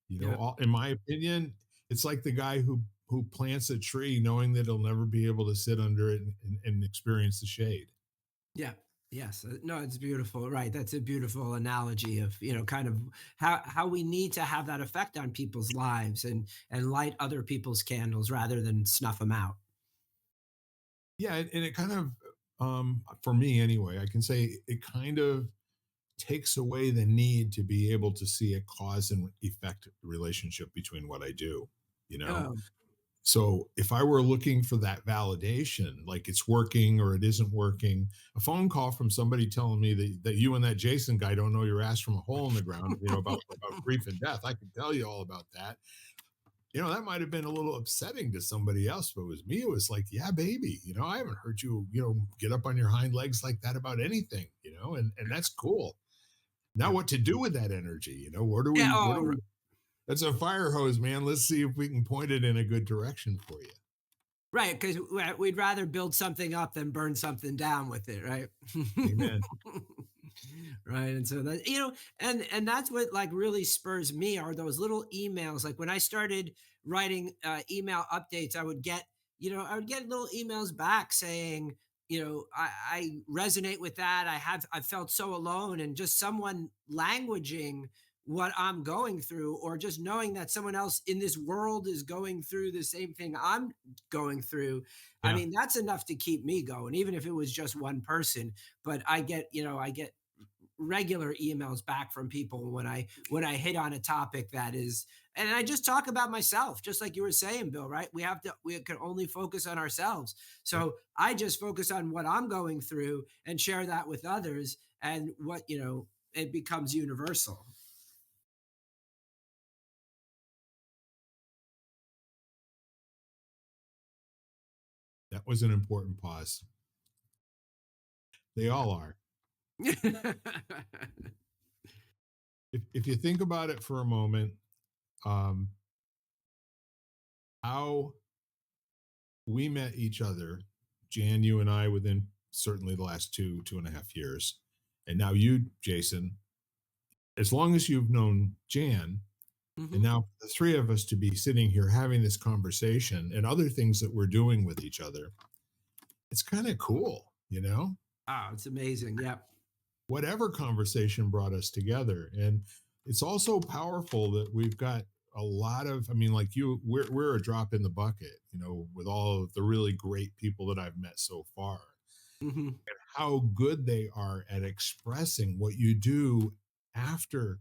Yeah. In my opinion, it's like the guy who plants a tree knowing that he'll never be able to sit under it and experience the shade. Yeah. Yes. No, it's beautiful. Right. That's a beautiful analogy of, kind of how we need to have that effect on people's lives and light other people's candles rather than snuff them out. Yeah, and it kind of for me anyway, I can say it kind of takes away the need to be able to see a cause and effect relationship between what I do, you know? Oh, So if I were looking for that validation, like it's working or it isn't working, a phone call from somebody telling me that you and that Jason guy don't know your ass from a hole in the ground, about grief and death. I can tell you all about that. That might have been a little upsetting to somebody else, but with me, it was like, yeah, baby, I haven't heard you, get up on your hind legs like that about anything, and that's cool. Now yeah. what to do with that energy? Yeah. Where do Oh, we that's a fire hose, man. Let's see if we can point it in a good direction for you. right, because we'd rather build something up than burn something down with it, right? Amen. Right, and so that and that's what like really spurs me are those little emails. Like when I started writing email updates, I would get little emails back saying, I resonate with that. I felt so alone, and just someone languaging what I'm going through, or just knowing that someone else in this world is going through the same thing I'm going through. I Yeah. mean, that's enough to keep me going, even if it was just one person. But I get regular emails back from people when I hit on a topic that is, and I just talk about myself, just like you were saying, Bill, right? We can only focus on ourselves. Yep. So I just focus on what I'm going through and share that with others, and it becomes universal. That was an important pause. They all are. If you think about it for a moment, um, how we met each other, Jan, you and I, within certainly the last 2.5 years. And now you, Jason, as long as you've known Jan, and Mhm. now the three of us to be sitting here having this conversation and other things that we're doing with each other, it's kind of cool. Oh, it's amazing. Yep. Whatever conversation brought us together. And it's also powerful that we've got a lot of, I mean, like you, we're a drop in the bucket, with all of the really great people that I've met so far, Mhm. how good they are at expressing what you do after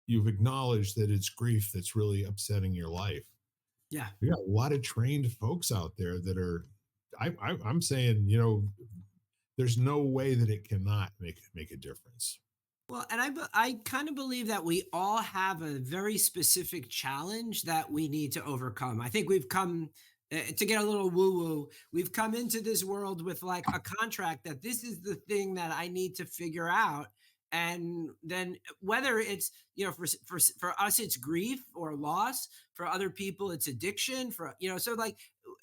you've acknowledged that it's grief that's really upsetting your life. Yeah. We got a lot of trained folks out there that are, I'm saying, there's no way that it cannot make a difference. Well, and I kind of believe that we all have a very specific challenge that we need to overcome. I think we've come to get a little woo woo. We've come into this world with like a contract that this is the thing that I need to figure out. And then whether it's, for us, it's grief or loss. For other people, it's addiction. So like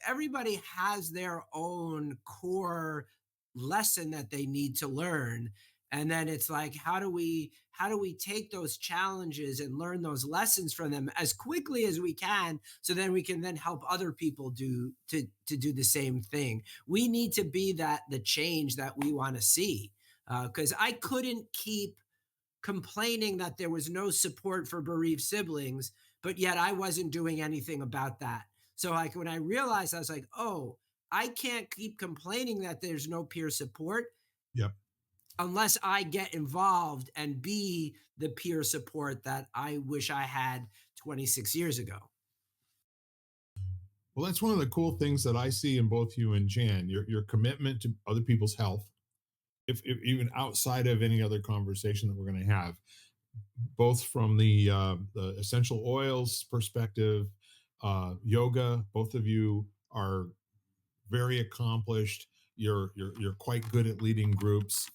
everybody has their own core lesson that they need to learn. And then it's like, how do we take those challenges and learn those lessons from them as quickly as we can, so then we can then help other people to do the same thing. We need to be the change that we want to see. Because I couldn't keep complaining that there was no support for bereaved siblings, but yet I wasn't doing anything about that. So like when I realized, I was like, oh, I can't keep complaining that there's no peer support Yep. unless I get involved and be the peer support that I wish I had 26 years ago. Well, that's one of the cool things that I see in both you and Jan, your commitment to other people's health, if even outside of any other conversation that we're going to have, both from the essential oils perspective, yoga. Both of you are very accomplished. You're quite good at leading groups,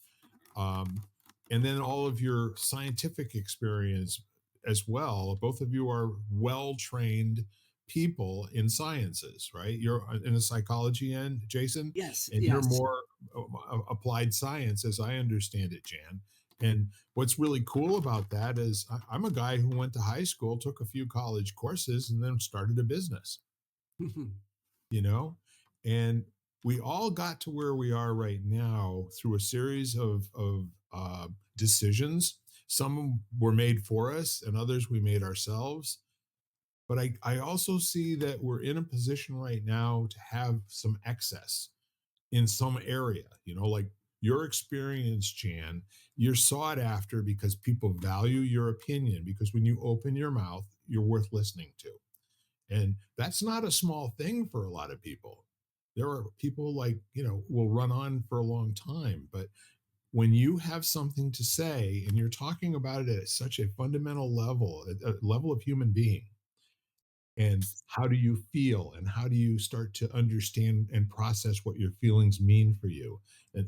um, and then all of your scientific experience as well. Both of you are well trained people in sciences, right? You're in the psychology end, Jason, Yes, and you're yes. more applied science, as I understand it, Jan. And what's really cool about that is I'm a guy who went to high school, took a few college courses, and then started a business, you know? And we all got to where we are right now through a series of decisions. Some were made for us, and others we made ourselves. But I also see that we're in a position right now to have some excess in some area, like your experience, Jan. You're sought after because people value your opinion, because when you open your mouth, you're worth listening to. And that's not a small thing for a lot of people. There are people like, will run on for a long time. But when you have something to say and you're talking about it at such a fundamental level, a level of human being, and how do you feel, and how do you start to understand and process what your feelings mean for you,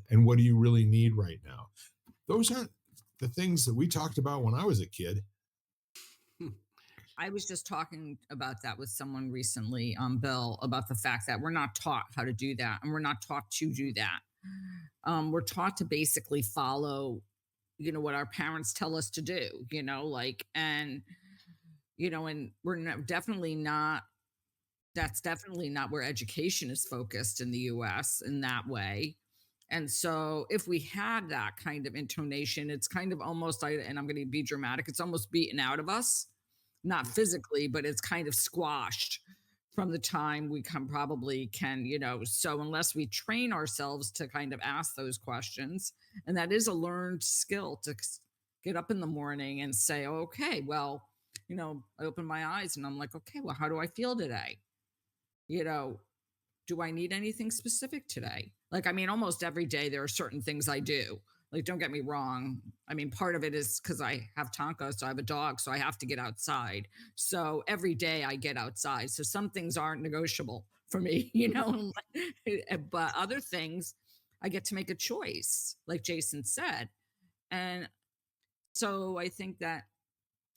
and what do you really need right now? Those aren't the things that we talked about when I was a kid. I was just talking about that with someone recently, Bill, about the fact that we're not taught how to do that, and we're not taught to do that. We're taught to basically follow, what our parents tell us to do, and we're definitely not. That's definitely not where education is focused in the US in that way. And so if we had that kind of intonation, it's kind of almost, and I'm going to be dramatic, it's almost beaten out of us, not physically, but it's kind of squashed from the time we probably can, so unless we train ourselves to kind of ask those questions, and that is a learned skill to get up in the morning and say, oh, okay, well, I open my eyes and I'm like, okay, well, how do I feel today? Do I need anything specific today? Like, I mean, almost every day there are certain things I do. Like, don't get me wrong. I mean, part of it is because I have Tonka, so I have a dog, so I have to get outside. So every day I get outside. So some things aren't negotiable for me, but other things I get to make a choice, like Jason said. And so I think that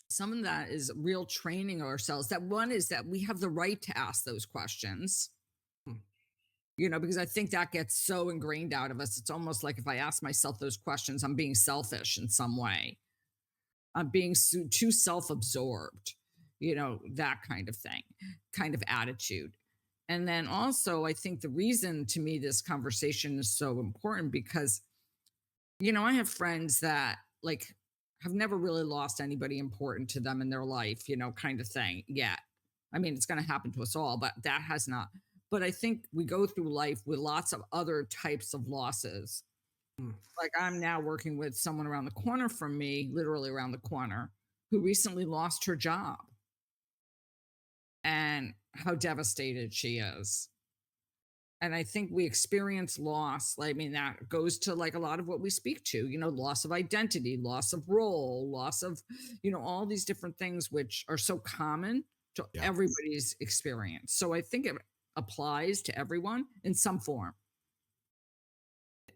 some of that is real training ourselves. That one is that we have the right to ask those questions, because I think that gets so ingrained out of us. It's almost like if I ask myself those questions, I'm being selfish in some way. I'm being too self absorbed, that kind of thing, kind of attitude. And then also, I think the reason to me this conversation is so important because, I have friends that like have never really lost anybody important to them in their life, kind of thing yet. I mean, it's going to happen to us all, but that has not. But I think we go through life with lots of other types of losses. Like I'm now working with someone around the corner from me, literally around the corner, who recently lost her job and how devastated she is. And I think we experience loss. I mean, that goes to like a lot of what we speak to, loss of identity, loss of role, loss of, all these different things, which are so common to Yeah. everybody's experience. So I think it applies to everyone in some form.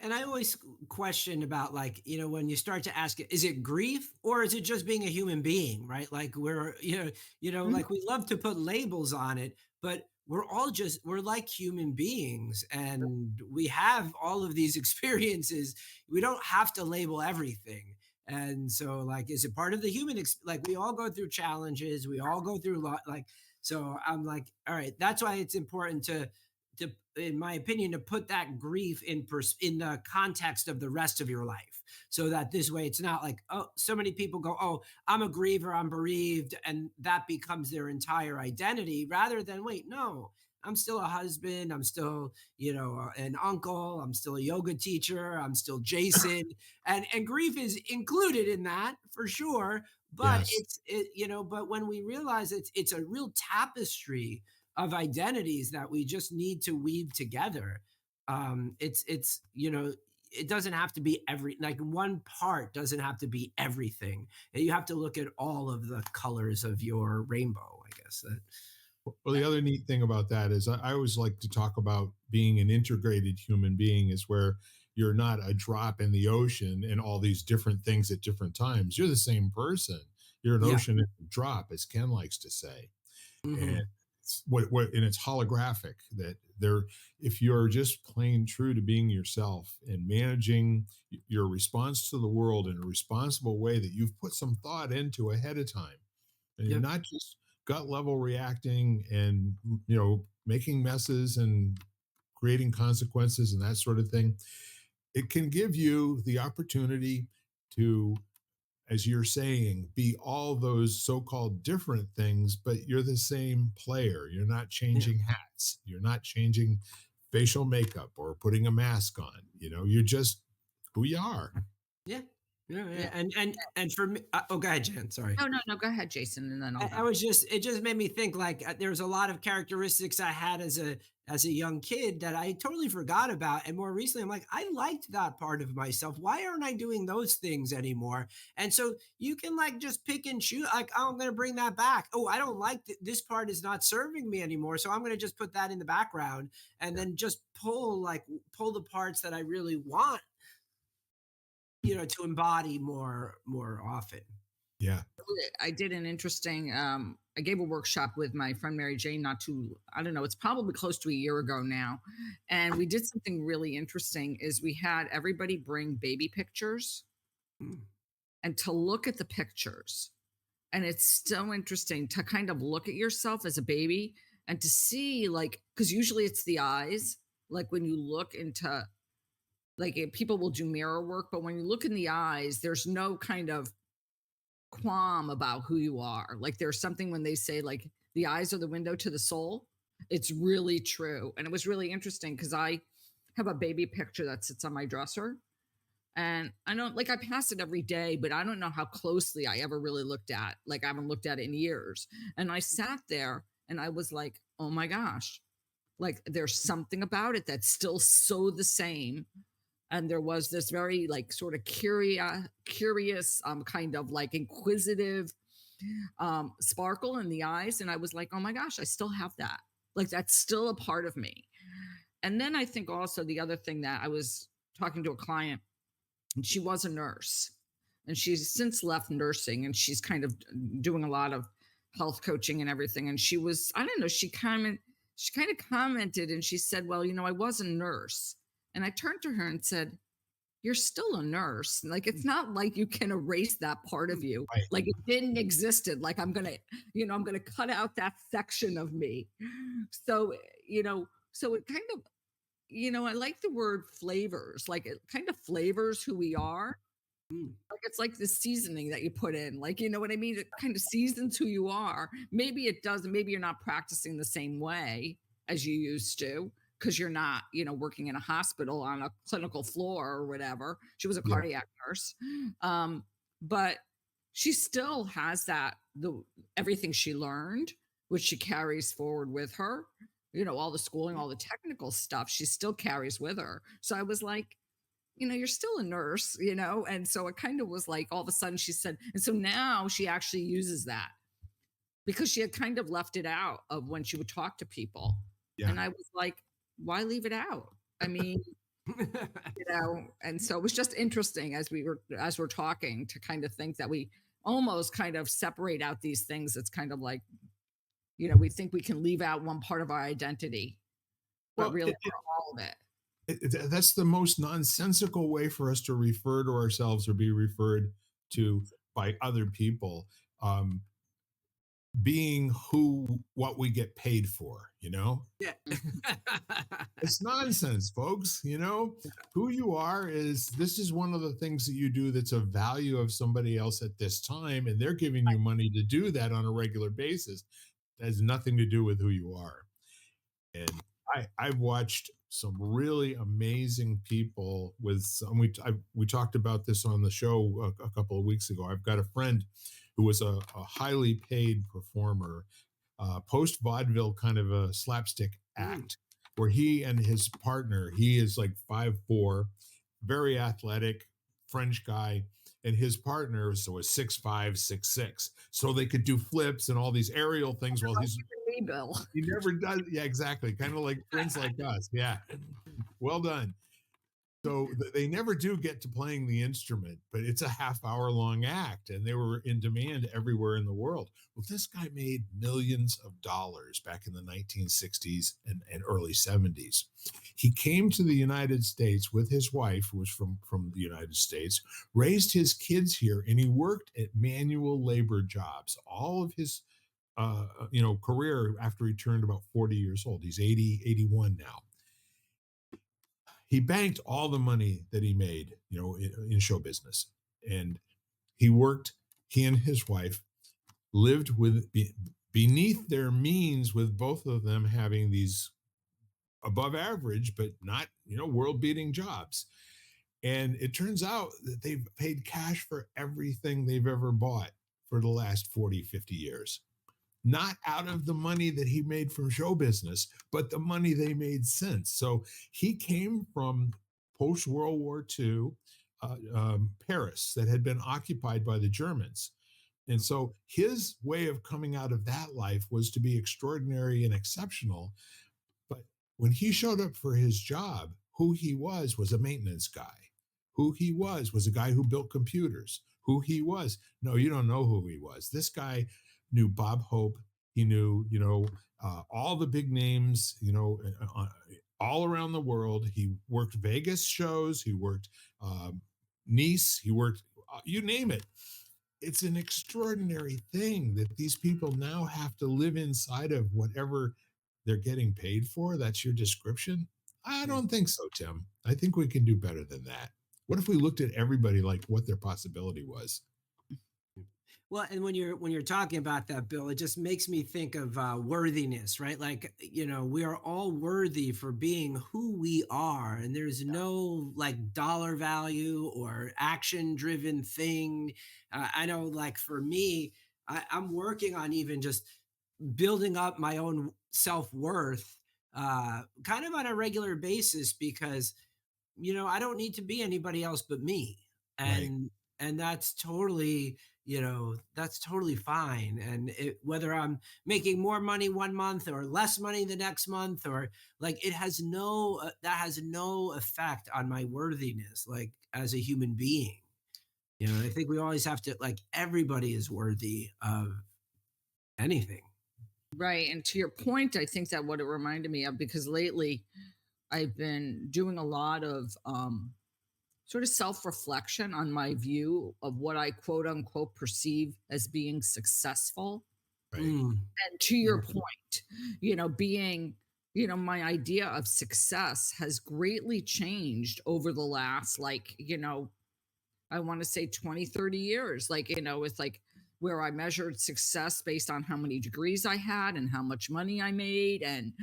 And I always question about like, when you start to ask it, is it grief or is it just being a human being, right? Like we're, like we love to put labels on it, but we're like human beings, and we have all of these experiences. We don't have to label everything. And so, like, is it part of the like, we all go through challenges, we all go through like, so I'm like, all right, that's why it's important to, in my opinion, to put that grief in the context of the rest of your life, so that this way it's not like, oh, so many people go, oh, I'm a griever, I'm bereaved, and that becomes their entire identity, rather than, wait, no, I'm still a husband, I'm still, an uncle, I'm still a yoga teacher, I'm still Jason, and grief is included in that for sure. But Yes. but when we realize it's a real tapestry of identities that we just need to weave together. It doesn't have to be like, one part doesn't have to be everything. You have to look at all of the colors of your rainbow, I guess. Well, the other neat thing about that is I always like to talk about being an integrated human being, is where you're not a drop in the ocean and all these different things at different times. You're the same person. You're an Yeah. ocean and a drop, as Ken likes to say. And Hmm. it's and it's holographic, that there, if you're just plain true to being yourself and managing your response to the world in a responsible way that you've put some thought into ahead of time, and you're Yep. not just gut level reacting and making messes and creating consequences and that sort of thing, it can give you the opportunity to, as you're saying, be all those so-called different things, but you're the same player. You're not Yeah. changing hats, you're not changing facial makeup or putting a mask on. You're just who you are. Yeah. Yeah. Yeah. Yeah. And for me, oh, go ahead, Jen. Sorry. No, no, no. Go ahead, Jason, and then I'll I go. was just it just made me think, like, there's a lot of characteristics I had as a young kid that I totally forgot about, and more recently I'm like, I liked that part of myself. Why aren't I doing those things anymore? And so you can, like, just pick and choose, like, oh, I'm going to bring that back. Oh, I don't like this part is not serving me anymore, so I'm going to just put that in the background, and then just pull the parts that I really want, to embody more often. Yeah. I did an interesting I gave a workshop with my friend Mary Jane not too, I don't know, it's probably close to a year ago now. And we did something really interesting is we had everybody bring baby pictures Mm. and to look at the pictures. And it's so interesting to kind of look at yourself as a baby and to see, like, because usually it's the eyes, like when you look into, like, people will do mirror work, but when you look in the eyes, there's no kind of qualm about who you are. Like, there's something when they say, like, the eyes are the window to the soul. It's really true. And it was really interesting because I have a baby picture that sits on my dresser. And I don't, like, I pass it every day, but I don't know how closely I ever really looked at. Like, I haven't looked at it in years. And I sat there and I was like, oh my gosh, like, there's something about it that's still so the same. And there was this very, like, sort of curious, kind of like inquisitive sparkle in the eyes. And I was like, oh my gosh, I still have that. Like, that's still a part of me. And then I think also the other thing that I was talking to a client, and she was a nurse, and she's since left nursing, and she's kind of doing a lot of health coaching and everything. And she was, I don't know, she kind of commented and she said, well, I was a nurse. And I turned to her and said, you're still a nurse. Like, it's not like you can erase that part of you. Right. Like, it didn't existed. Like, I'm gonna cut out that section of me. So, so it kind of, I like the word flavors. Like, it kind of flavors who we are. Mm. Like, it's like the seasoning that you put in. Like, you know what I mean? It kind of seasons who you are. Maybe it does. Maybe you're not practicing the same way as you used to, because you're not, working in a hospital on a clinical floor or whatever. She was a Yeah. cardiac nurse. But she still has everything she learned, which she carries forward with her, all the schooling, all the technical stuff, she still carries with her. So I was like, you're still a nurse, and so it kind of was like all of a sudden she said, and so now she actually uses that because she had kind of left it out of when she would talk to people. Yeah. And I was like, why leave it out? I mean, and so it was just interesting as we're talking to kind of think that we almost kind of separate out these things. It's kind of like, we think we can leave out one part of our identity, but Well, really we're all of it. that's the most nonsensical way for us to refer to ourselves or be referred to by other people. Um, being what we get paid for, Yeah. it's nonsense, folks. Who you are this is one of the things that you do that's a value of somebody else at this time, and they're giving you money to do that on a regular basis. That has nothing to do with who you are. And I've watched some really amazing people with some. We talked about this on the show a couple of weeks ago. I've got a friend who was a highly paid performer, post vaudeville kind of a slapstick act, where he and his partner, he is like 5'4", very athletic French guy, and his partner was 6'5", 6'6", so they could do flips and all these aerial things while he's Me, Bill. he never does. Yeah, exactly. Kind of like friends like us. Yeah. Well done. So they never do get to playing the instrument, but it's a half-hour long act, and they were in demand everywhere in the world. Well, this guy made millions of dollars back in the 1960s and early 70s. He came to the United States with his wife, who was from the United States, raised his kids here, and he worked at manual labor jobs all of his career after he turned about 40 years old. He's 80, 81 now. He banked all the money that he made, in show business. And he and his wife lived beneath their means, with both of them having these above average, but not, world beating jobs. And it turns out that they've paid cash for everything they've ever bought for the last 40, 50 years. Not out of the money that he made from show business, but the money they made since. So he came from post-World War II Paris that had been occupied by the Germans. And so his way of coming out of that life was to be extraordinary and exceptional. But when he showed up for his job, who he was a maintenance guy. Who he was a guy who built computers. Who he was, no, you don't know who he was. This guy knew Bob Hope. He knew, all the big names, all around the world. He worked Vegas shows. He worked Nice. He worked, you name it. It's an extraordinary thing that these people now have to live inside of whatever they're getting paid for. That's your description? I don't think so, Tim. I think we can do better than that. What if we looked at everybody like what their possibility was? Well, and when you're talking about that, Bill, it just makes me think of worthiness, right? Like, we are all worthy for being who we are, and there's no like dollar value or action driven thing. I know, like for me, I'm working on even just building up my own self worth, kind of on a regular basis, because I don't need to be anybody else but me. Right. And that's totally, that's totally fine. And whether I'm making more money one month or less money the next month, or like, it has that has no effect on my worthiness, like as a human being. I think we always have to, like, everybody is worthy of anything. Right. And to your point, I think that what it reminded me of, because lately I've been doing a lot of sort of self-reflection on my view of what I quote unquote perceive as being successful. Right. And to your point, being, my idea of success has greatly changed over the last, like, I want to say 20, 30 years. Like, it's like where I measured success based on how many degrees I had and how much money I made. And,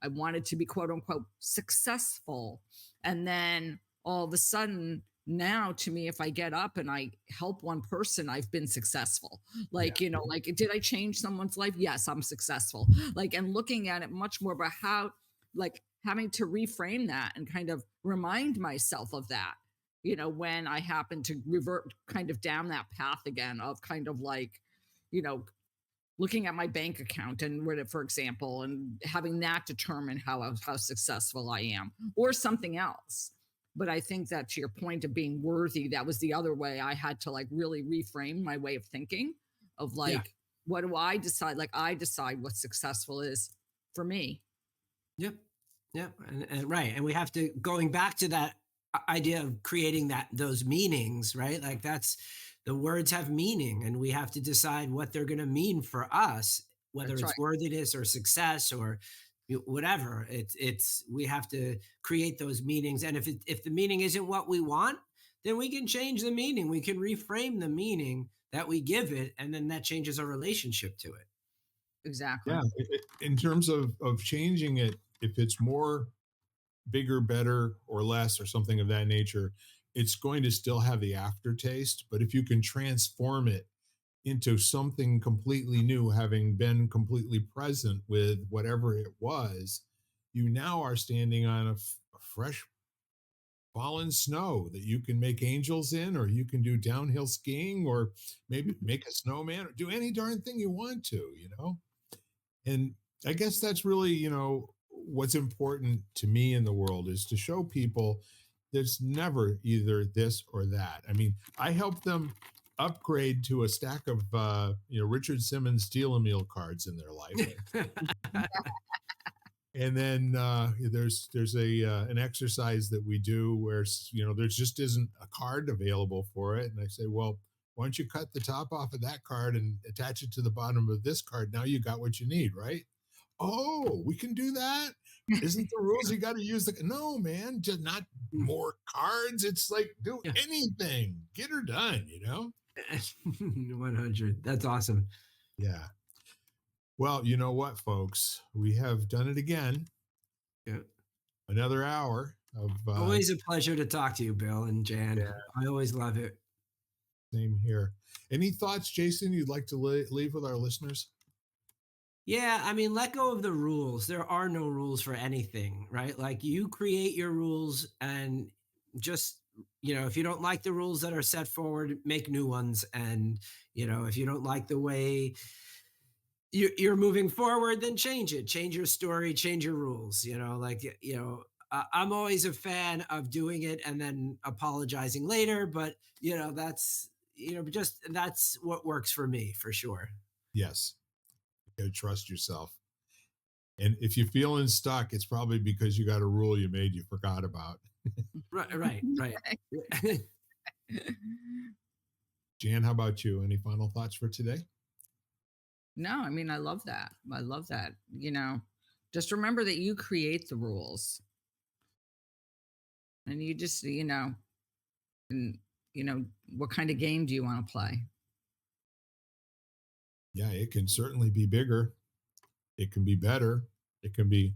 I wanted to be quote unquote successful. And then all of a sudden now, to me, if I get up and I help one person, I've been successful. Like, like, did I change someone's life? Yes, I'm successful. Like, and looking at it much more about how, like, having to reframe that and kind of remind myself of that, when I happen to revert kind of down that path again of kind of like, looking at my bank account and for example, and having that determine how successful I am, or something else. But I think that, to your point of being worthy, that was the other way I had to, like, really reframe my way of thinking of, like, what do I decide? Like I decide what successful is for me. Yep. Yep. And right. And we have to, going back to that idea of creating those meanings, right? Like the words have meaning, and we have to decide what they're going to mean for us, whether That's it's right. worthiness or success or whatever. We have to create those meanings. And if the meaning isn't what we want, then we can change the meaning. We can reframe the meaning that we give it. And then that changes our relationship to it. Exactly. Yeah. In terms of changing it, if it's more, bigger, better, or less, or something of that nature, it's going to still have the aftertaste. But if you can transform it into something completely new, having been completely present with whatever it was, you now are standing on a fresh fallen snow that you can make angels in, or you can do downhill skiing, or maybe make a snowman, or do any darn thing you want to, And I guess that's really, what's important to me in the world is to show people there's never either this or that. I mean, I help them upgrade to a stack of, Richard Simmons Deal a Meal cards in their life. And then there's an exercise that we do where, there just isn't a card available for it. And I say, well, why don't you cut the top off of that card and attach it to the bottom of this card? Now you got what you need, right? Oh, we can do that? Isn't the rules you got to use no, man, just not more cards. It's like do anything, get her done, 100. That's awesome. Yeah. Well, you know what, folks? We have done it again. Yeah. Another hour of always a pleasure to talk to you, Bill and Jan. Yeah. I always love it. Same here. Any thoughts, Jason, you'd like to leave with our listeners? Yeah, I mean, let go of the rules. There are no rules for anything, right? Like you create your rules, and just, if you don't like the rules that are set forward, make new ones. And, if you don't like the way you're moving forward, then change it, change your story, change your rules, I'm always a fan of doing it and then apologizing later, but that's what works for me, for sure. Yes. You gotta trust yourself. And if you're feeling stuck, it's probably because you got a rule you made you forgot about. Right. Jan, how about you? Any final thoughts for today? No, I mean, I love that. I love that. Just remember that you create the rules. And you just, what kind of game do you want to play? Yeah, it can certainly be bigger. It can be better. It can be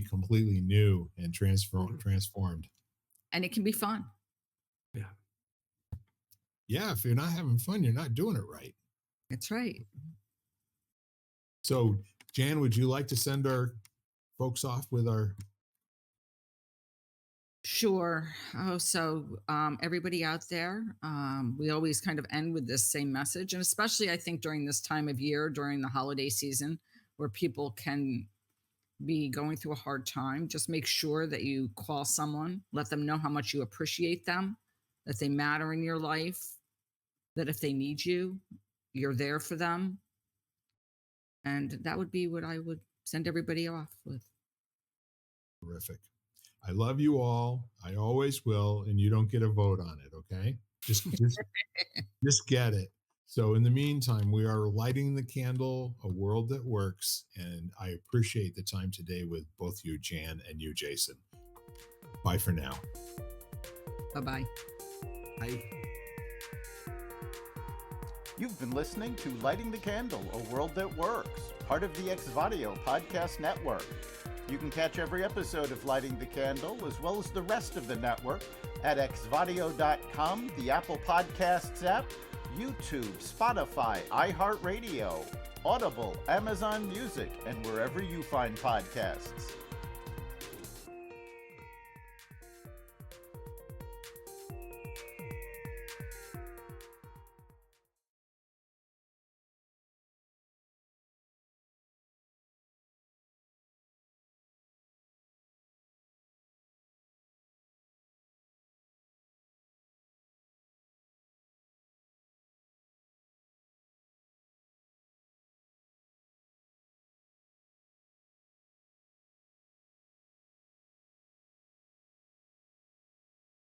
completely new and transformed. And it can be fun. Yeah. Yeah, if you're not having fun, you're not doing it right. That's right. So, Jan, would you like to send our folks off with our... Sure. Oh, so everybody out there, we always kind of end with this same message. And especially, I think, during this time of year, during the holiday season, where people can be going through a hard time, just make sure that you call someone, let them know how much you appreciate them, that they matter in your life, that if they need you, you're there for them. And that would be what I would send everybody off with. Terrific. I love you all. I always will. And you don't get a vote on it. Okay. Just get it. So in the meantime, we are lighting the candle, a world that works. And I appreciate the time today with both you, Jan, and you, Jason. Bye for now. Bye-bye. Bye. You've been listening to Lighting the Candle, a world that works, part of the Xvadio podcast network. You can catch every episode of Lighting the Candle, as well as the rest of the network, at xvadio.com, the Apple Podcasts app, YouTube, Spotify, iHeartRadio, Audible, Amazon Music, and wherever you find podcasts.